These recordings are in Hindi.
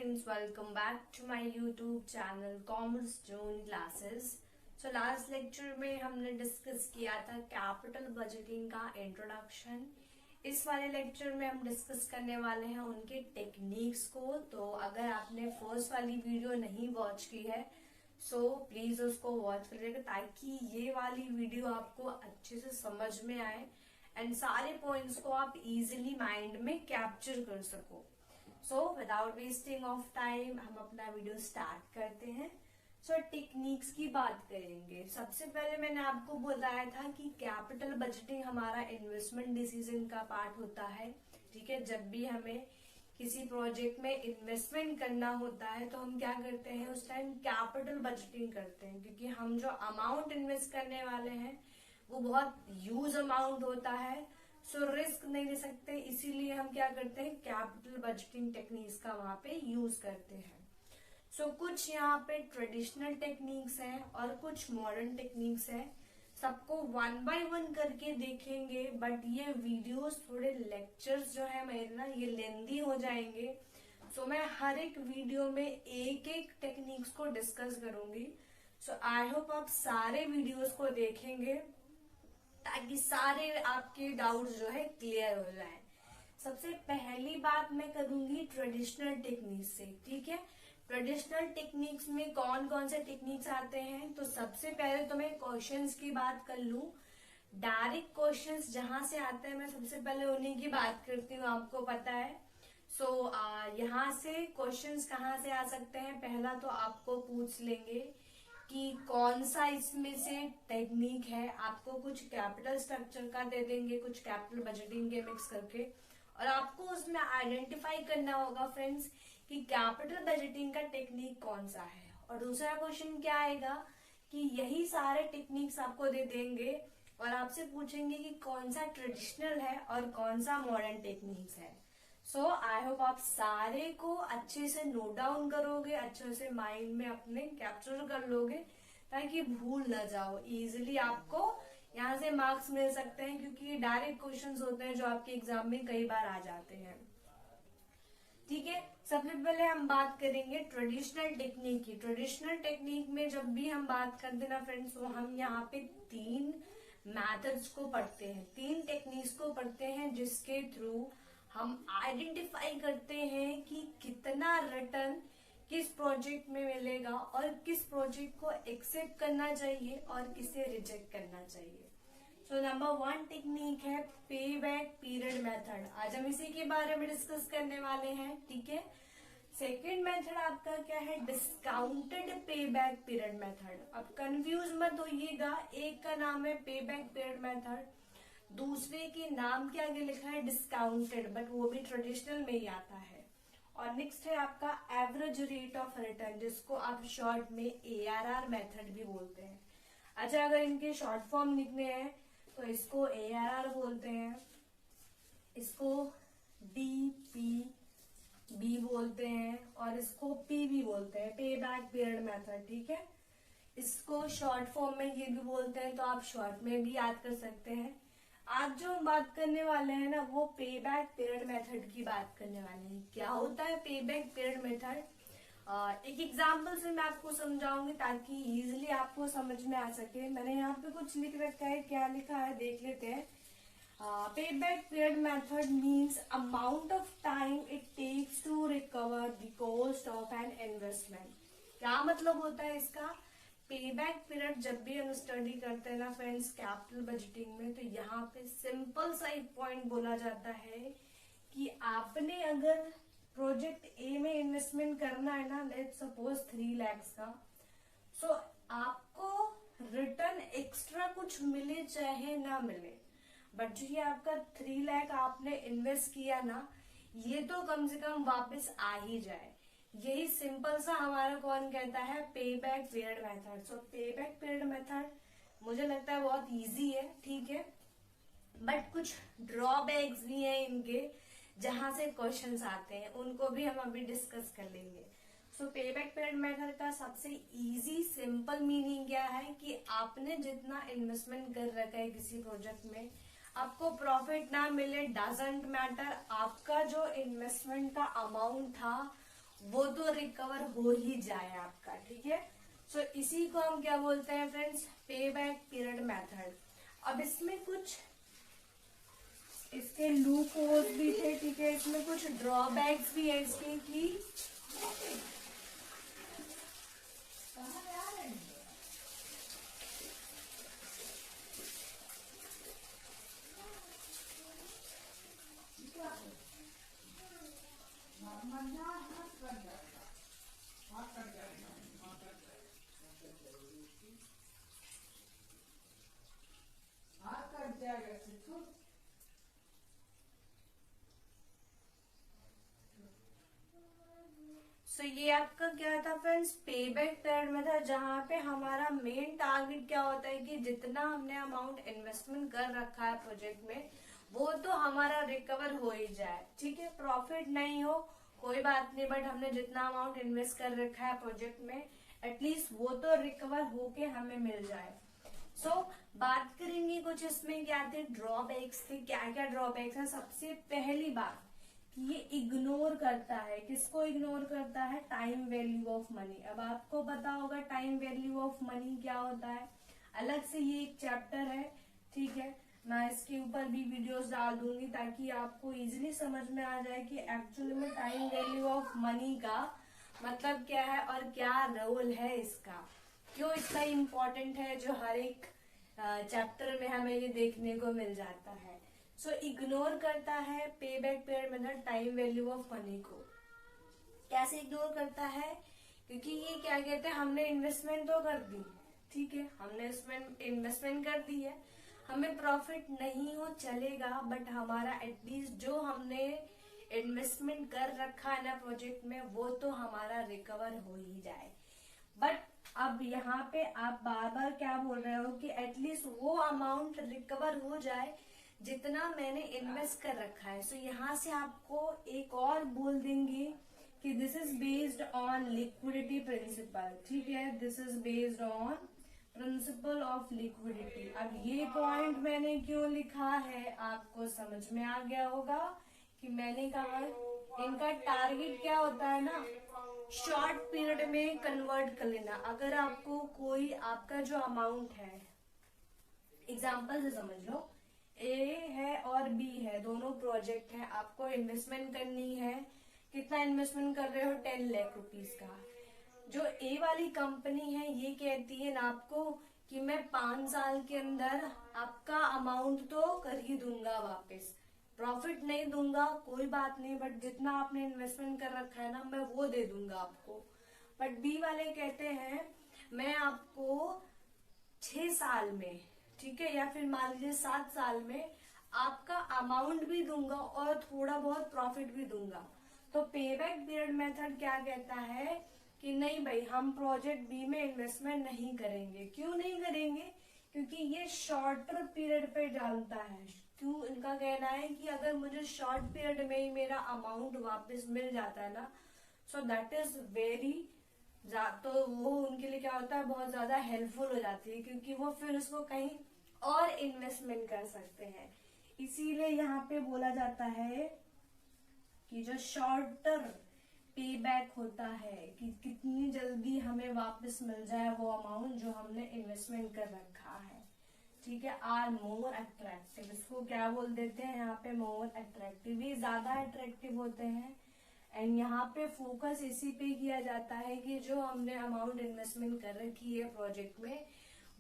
friends, welcome back to my YouTube channel Commerce Zone Classes. So last lecture में हमने डिस्कस किया था कैपिटल बजटिंग का इंट्रोडक्शन। इस वाले लेक्चर में हम डिस्कस करने वाले हैं उनके टेक्निक्स को। तो अगर आपने फर्स्ट वाली वीडियो नहीं वॉच की है सो प्लीज उसको वॉच करिएगा ताकि ये वाली वीडियो आपको अच्छे से समझ में आए एंड सारे पॉइंट्स को आप इजीली माइंड में कैप्चर कर सको। So without wasting of time हम अपना वीडियो स्टार्ट करते हैं। सो टेक्निक्स की बात करेंगे। सबसे पहले मैंने आपको बताया था कि कैपिटल बजटिंग हमारा इन्वेस्टमेंट डिसीजन का पार्ट होता है। ठीक है, जब भी हमें किसी प्रोजेक्ट में इन्वेस्टमेंट करना होता है तो हम क्या करते हैं, उस टाइम कैपिटल बजटिंग करते हैं, क्योंकि हम जो अमाउंट इन्वेस्ट करने वाले हैं वो बहुत ह्यूज अमाउंट होता है। सो रिस्क नहीं ले सकते, इसीलिए हम क्या करते हैं, कैपिटल बजटिंग टेक्निक्स का वहां पे यूज करते हैं। सो कुछ यहाँ पे ट्रेडिशनल टेक्निक्स हैं और कुछ मॉडर्न टेक्निक्स हैं। सबको वन बाय वन करके देखेंगे, बट ये वीडियोस थोड़े लेक्चर्स जो है मेरे ना ये लेंदी हो जाएंगे। सो मैं हर एक वीडियो में एक एक टेक्निक्स को डिस्कस करूंगी। सो आई होप आप सारे वीडियोस को देखेंगे ताकि सारे आपके डाउट्स जो है क्लियर हो जाए। सबसे पहली बात मैं करूंगी ट्रेडिशनल टेक्निक्स से। ठीक है, ट्रेडिशनल टेक्निक्स में कौन कौन से टेक्निक्स आते हैं, तो सबसे पहले तो मैं क्वेश्चंस की बात कर लूं। डायरेक्ट क्वेश्चंस जहां से आते हैं मैं सबसे पहले उन्हीं की बात करती हूँ, आपको पता है। सो यहाँ से क्वेश्चंस कहाँ से आ सकते हैं, पहला तो आपको पूछ लेंगे कि कौन सा इसमें से टेक्निक है। आपको कुछ कैपिटल स्ट्रक्चर का दे देंगे, कुछ कैपिटल बजटिंग के मिक्स करके, और आपको उसमें आइडेंटिफाई करना होगा फ्रेंड्स कि कैपिटल बजटिंग का टेक्निक कौन सा है। और दूसरा क्वेश्चन क्या आएगा कि यही सारे टेक्निक्स आपको दे देंगे और आपसे पूछेंगे कि कौन सा ट्रेडिशनल है और कौन सा मॉडर्न टेक्निक्स है। सो आई होप आप सारे को अच्छे से नोट डाउन करोगे, अच्छे से माइंड में अपने कैप्चर कर लोगे ताकि भूल ना जाओ। इजीली आपको यहाँ से मार्क्स मिल सकते हैं, क्योंकि डायरेक्ट क्वेश्चंस होते हैं जो आपके एग्जाम में कई बार आ जाते हैं। ठीक है, सबसे पहले हम बात करेंगे ट्रेडिशनल टेक्निक की। ट्रेडिशनल टेक्निक में जब भी हम बात करते हैं ना फ्रेंड्स, तो हम यहाँ पे तीन मेथड्स को पढ़ते हैं, तीन टेक्निक्स को पढ़ते हैं, जिसके थ्रू हम आइडेंटिफाई करते हैं कि कितना रिटर्न किस प्रोजेक्ट में मिलेगा और किस प्रोजेक्ट को एक्सेप्ट करना चाहिए और किसे रिजेक्ट करना चाहिए। सो नंबर वन टेक्निक है पे बैक पीरियड मेथड। आज हम इसी के बारे में डिस्कस करने वाले हैं। ठीक है, सेकेंड मेथड आपका क्या है, discounted pay back period method. अब कंफ्यूज मत होइएगा, एक का नाम है पे बैक पीरियड मेथड, दूसरे के नाम के आगे लिखा है डिस्काउंटेड, बट वो भी ट्रेडिशनल में ही आता है। और नेक्स्ट है आपका एवरेज रेट ऑफ रिटर्न, जिसको आप शॉर्ट में ARR मेथड भी बोलते हैं। अच्छा, अगर इनके शॉर्ट फॉर्म लिखने हैं तो इसको ARR बोलते हैं, इसको DPB बोलते हैं और इसको PB बोलते हैं, पे बैक पीरियड मेथड। ठीक है, इसको शॉर्ट फॉर्म में ये भी बोलते हैं, तो आप शॉर्ट में भी याद कर सकते हैं। आज जो हम बात करने वाले हैं ना, वो पे बैक पीरियड मेथड की बात करने वाले हैं। क्या होता है पे बैक पीरियड मेथड, एक एग्जांपल से मैं आपको समझाऊंगी ताकि इजीली आपको समझ में आ सके। मैंने यहाँ पे कुछ लिख रखा है, क्या लिखा है देख लेते हैं। Pay back period method means amount of time it takes to recover the cost of an investment. क्या मतलब होता है इसका, पे बैक पीरियड जब भी हम स्टडी करते हैं ना फ्रेंड्स कैपिटल बजटिंग में, तो यहाँ पे सिंपल सा एक पॉइंट बोला जाता है कि आपने अगर प्रोजेक्ट ए में इन्वेस्टमेंट करना है ना, लेट्स सपोज 3 लाख का, सो आपको रिटर्न एक्स्ट्रा कुछ मिले चाहे ना मिले, बट जो ये आपका 3 लाख आपने इन्वेस्ट किया ना, ये तो कम से कम वापस आ ही जाए। यही सिंपल सा हमारा कौन कहता है, पे बैक पीरियड मेथड। सो पे बैक पीरियड मेथड मुझे लगता है बहुत इजी है। ठीक है, बट कुछ ड्रॉबैक्स भी हैं इनके, जहां से क्वेश्चंस आते हैं, उनको भी हम अभी डिस्कस कर लेंगे। सो पे बैक पीरियड मेथड का सबसे इजी सिंपल मीनिंग क्या है कि आपने जितना इन्वेस्टमेंट कर रखा है किसी प्रोजेक्ट में, आपको प्रॉफिट ना मिले डजंट मैटर, आपका जो इन्वेस्टमेंट का अमाउंट था वो तो रिकवर हो ही जाए आपका, ठीक है। सो इसी को हम क्या बोलते हैं फ्रेंड्स, पे बैक पीरियड मेथड। अब इसमें कुछ इसके लूप होल्स भी थे, ठीक है, इसमें कुछ ड्रॉबैक्स भी है इसके कि सो ये आपका क्या था फ्रेंड्स, पे बैक पीरियड में था, जहाँ पे हमारा मेन टारगेट क्या होता है कि जितना हमने अमाउंट इन्वेस्टमेंट कर रखा है प्रोजेक्ट में वो तो हमारा रिकवर हो ही जाए, ठीक है। प्रॉफिट नहीं हो कोई बात नहीं, बट हमने जितना अमाउंट इन्वेस्ट कर रखा है प्रोजेक्ट में एटलीस्ट वो तो रिकवर होके हमें मिल जाए। सो बात करेंगे कुछ इसमें क्या थे ड्रॉबैक्स थे, क्या क्या ड्रॉबैक्स है। सबसे पहली बात कि ये इग्नोर करता है, किसको इग्नोर करता है, टाइम वैल्यू ऑफ मनी। अब आपको पता होगा टाइम वैल्यू ऑफ मनी क्या होता है, अलग से ये एक चैप्टर है, ठीक है। मैं इसके ऊपर भी वीडियोस डाल दूंगी ताकि आपको इजीली समझ में आ जाए कि एक्चुअली में टाइम वैल्यू ऑफ मनी का मतलब क्या है और क्या रोल है इसका, क्यों इतना इम्पोर्टेंट है, जो हर एक चैप्टर में हमें ये देखने को मिल जाता है। सो इग्नोर करता है पे back period method time value of money को। कैसे इग्नोर करता है, क्योंकि ये क्या कहते हैं हमने इन्वेस्टमेंट तो कर दी, ठीक है, हमने इसमें इन्वेस्टमेंट कर दी है, हमें प्रॉफिट नहीं हो चलेगा, बट हमारा एटलीस्ट जो हमने इन्वेस्टमेंट कर रखा है ना प्रोजेक्ट में वो तो हमारा रिकवर हो ही जाए। बट अब यहाँ पे आप बार बार क्या बोल रहे हो कि एटलीस्ट वो अमाउंट रिकवर हो जाए जितना मैंने इन्वेस्ट कर रखा है। सो यहाँ से आपको एक और बोल देंगे कि this is based on liquidity principle, ठीक है, this is based on principle of liquidity. अब ये पॉइंट मैंने क्यों लिखा है आपको समझ में आ गया होगा कि मैंने कहा इनका टारगेट क्या होता है ना, शॉर्ट पीरियड में कन्वर्ट कर लेना। अगर आपको कोई आपका जो अमाउंट है, एग्जांपल से समझ लो, ए है और बी है, दोनों प्रोजेक्ट है, आपको इन्वेस्टमेंट करनी है, कितना इन्वेस्टमेंट कर रहे हो 10 लाख रुपीस का। जो ए वाली कंपनी है ये कहती है ना आपको कि मैं 5 साल के अंदर आपका अमाउंट तो कर ही दूंगा वापस, प्रॉफिट नहीं दूंगा कोई बात नहीं, बट जितना आपने इन्वेस्टमेंट कर रखा है ना मैं वो दे दूंगा आपको। बट बी वाले कहते हैं मैं आपको 6 साल में, ठीक है, या फिर मान लीजिए 7 साल में आपका अमाउंट भी दूंगा और थोड़ा बहुत प्रॉफिट भी दूंगा। तो पे बैक पीरियड मेथड क्या कहता है कि नहीं भाई हम प्रोजेक्ट बी में इन्वेस्टमेंट नहीं करेंगे। क्यों नहीं करेंगे, क्योंकि ये शॉर्टर पीरियड पे डालता है। क्यों, इनका कहना है कि अगर मुझे शॉर्ट पीरियड में ही मेरा अमाउंट वापस मिल जाता है ना, सो दैट इज वेरी, तो वो उनके लिए क्या होता है बहुत ज्यादा हेल्पफुल हो जाती है, क्योंकि वो फिर उसको कहीं और इन्वेस्टमेंट कर सकते हैं। इसीलिए यहाँ पे बोला जाता है कि जो शॉर्टर पे बैक होता है कि कितनी जल्दी हमें वापस मिल जाए वो अमाउंट जो हमने इन्वेस्टमेंट कर रखा है, ठीक है, आर मोर अट्रैक्टिव। इसको क्या बोल देते हैं यहाँ पे, मोर अट्रैक्टिव, ये ज्यादा अट्रैक्टिव होते हैं। एंड यहाँ पे फोकस इसी पे किया जाता है कि जो हमने अमाउंट इन्वेस्टमेंट कर रखी है प्रोजेक्ट में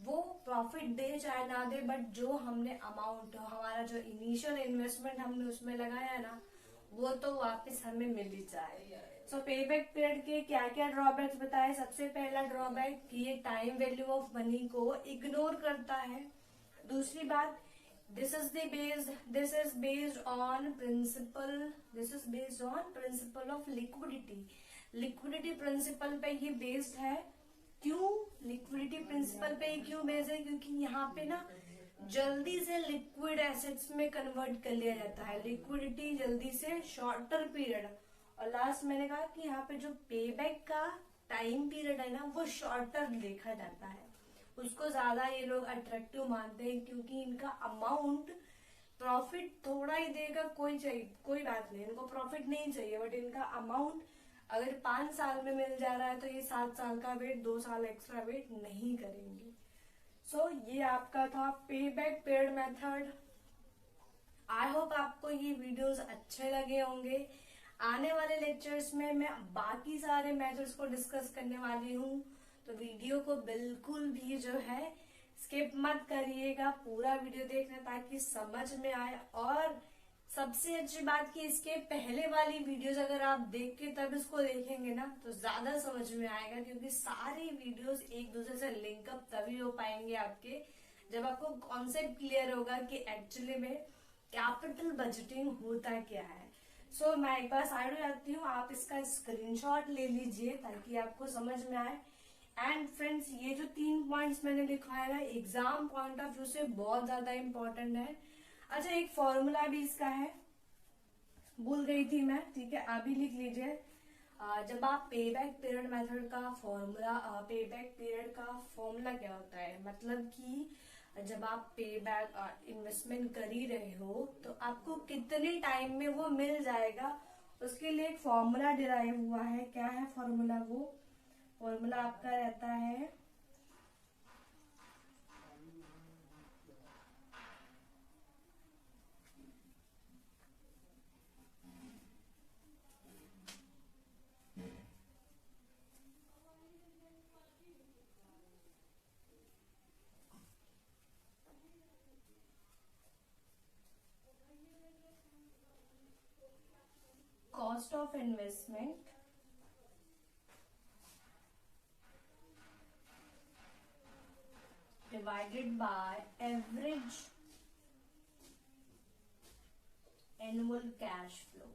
वो प्रॉफिट दे चाहे ना दे, बट जो हमने अमाउंट, हमारा जो इनिशियल इन्वेस्टमेंट हमने उसमें लगाया ना वो तो वापस हमें मिल ही जाए। सो पे बैक पीरियड के क्या क्या ड्रॉबैक्स बताए। सबसे पहला ड्रॉबैक कि ये टाइम वैल्यू ऑफ मनी को इग्नोर करता है। दूसरी बात, this is based on principle of liquidity principle पे ये बेस्ड है। क्यों लिक्विडिटी प्रिंसिपल पे क्यों बेस्ड है, क्योंकि यहाँ पे ना जल्दी से लिक्विड एसेट्स में कन्वर्ट कर लिया जाता है, लिक्विडिटी जल्दी से, शॉर्टर पीरियड। और लास्ट मैंने कहा कि यहाँ पे जो पे बैक का टाइम पीरियड है ना वो शॉर्टर देखा जाता है, उसको ज्यादा ये लोग अट्रैक्टिव मानते हैं, क्योंकि इनका अमाउंट प्रॉफिट थोड़ा ही देगा, कोई बात नहीं, इनको प्रॉफिट नहीं चाहिए, बट इनका अमाउंट अगर 5 साल में मिल जा रहा है तो ये 7 साल का वेट 2 साल एक्स्ट्रा वेट नहीं करेंगे। सो ये आपका था पे back period method. I hope आपको ये वीडियोस अच्छे लगे होंगे। आने वाले लेक्चर्स में मैं बाकी सारे मेथड्स को डिस्कस करने वाली हूँ, तो वीडियो को बिल्कुल भी जो है स्किप मत करिएगा, पूरा वीडियो देखना ताकि समझ में आए। और सबसे अच्छी बात कि इसके पहले वाली वीडियोस अगर आप देख के तब इसको देखेंगे ना तो ज्यादा समझ में आएगा, क्योंकि सारी वीडियोस एक दूसरे से लिंकअप तभी हो पाएंगे आपके जब आपको कॉन्सेप्ट क्लियर होगा कि एक्चुअली में कैपिटल बजटिंग होता क्या है। सो मैं एक बार साइड हो जाती हूँ, आप इसका स्क्रीनशॉट ले लीजिए ताकि आपको समझ में आए। एंड फ्रेंड्स, ये जो 3 पॉइंट्स मैंने लिखवाया है एग्जाम पॉइंट ऑफ व्यू से बहुत ज्यादा इंपॉर्टेंट है। अच्छा, एक फॉर्मूला भी इसका है, भूल गई थी मैं, ठीक है, अभी लिख लीजिए। जब आप पे बैक पीरियड मेथड का फॉर्मूला, पे बैक पीरियड का फॉर्मूला क्या होता है, मतलब कि जब आप पे बैक इन्वेस्टमेंट कर ही रहे हो तो आपको कितने टाइम में वो मिल जाएगा, उसके लिए एक फॉर्मूला डिराइव हुआ है। क्या है फॉर्मूला? वो फॉर्मूला आपका रहता है cost of investment divided by average annual cash flow।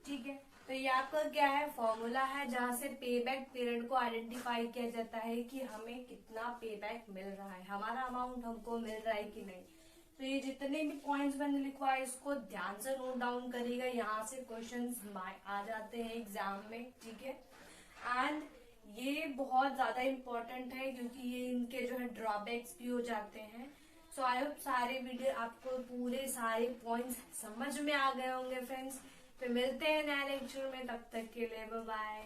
ठीक है, तो ये आपका क्या है, फॉर्मूला है जहां से पे बैक पीरियड को आइडेंटिफाई किया जाता है कि हमें कितना पे बैक मिल रहा है, हमारा अमाउंट हमको मिल रहा है कि नहीं। तो ये जितने भी पॉइंट्स मैंने लिखवाए इसको ध्यान से नोट डाउन करिएगा, यहाँ से क्वेश्चंस आ जाते हैं एग्जाम में, ठीक है। एंड ये बहुत ज्यादा इम्पोर्टेंट है क्योंकि ये इनके जो है ड्रॉबैक्स भी हो जाते हैं। सो आई होप सारे वीडियो आपको पूरे सारे पॉइंट्स समझ में आ गए होंगे फ्रेंड्स। फिर मिलते हैं नए लेक्चर में, तब तक के लिए बाय बाय।